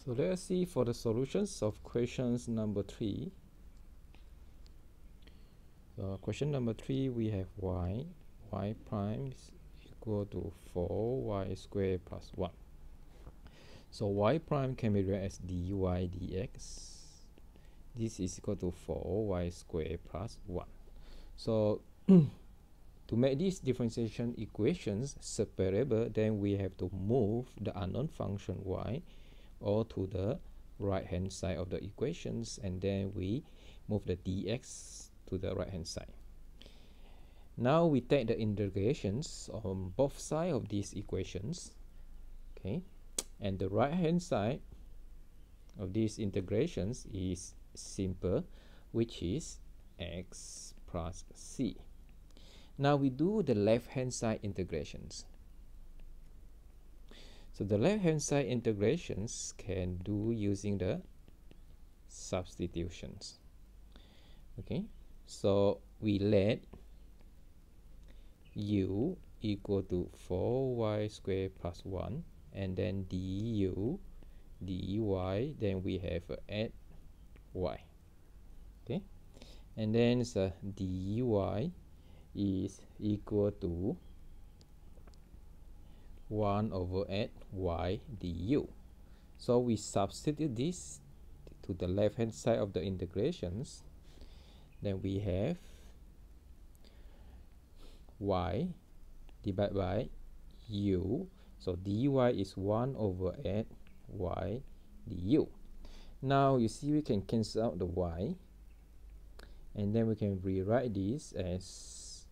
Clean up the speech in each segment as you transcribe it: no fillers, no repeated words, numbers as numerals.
So let's see for the solutions of questions number 3. Question number 3, we have y prime is equal to 4y squared plus 1. So y prime can be written as dy dx. This is equal to 4y squared plus 1. So to make these differentiation equations separable, then we have to move the unknown function y or to the right hand side of the equations, and then we move the dx to the right hand side. Now we take the integrations on both sides of these equations, okay, and the right hand side of these integrations is simple, which is x plus c. Now we do the left hand side integrations. So the left hand side integrations can do using the substitutions. Okay, so we let u equal to 4y squared plus 1, and then du dy, then we have add y. Okay, and then dy is equal to 1 over add y du. So we substitute this to the left hand side of the integrations. Then we have y divided by u. So dy is 1 over add y du. Now you see we can cancel out the y, and then we can rewrite this as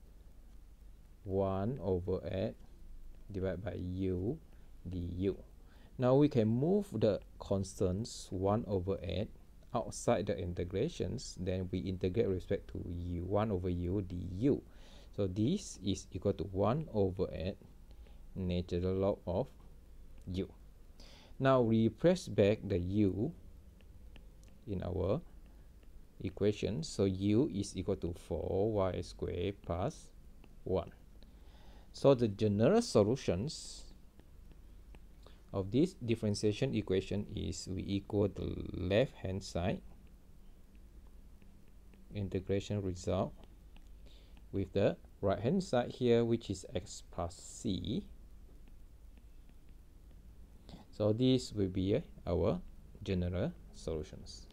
1 over add divided by u du. Now we can move the constants 1 over add outside the integrations, then we integrate with respect to u, 1 over u du. So this is equal to 1 over add natural log of u. Now we press back the u in our equation. So u is equal to 4y squared plus 1. So the general solutions of this differentiation equation is we equal the left hand side integration result with the right hand side here, which is x plus c. So this will be our general solutions.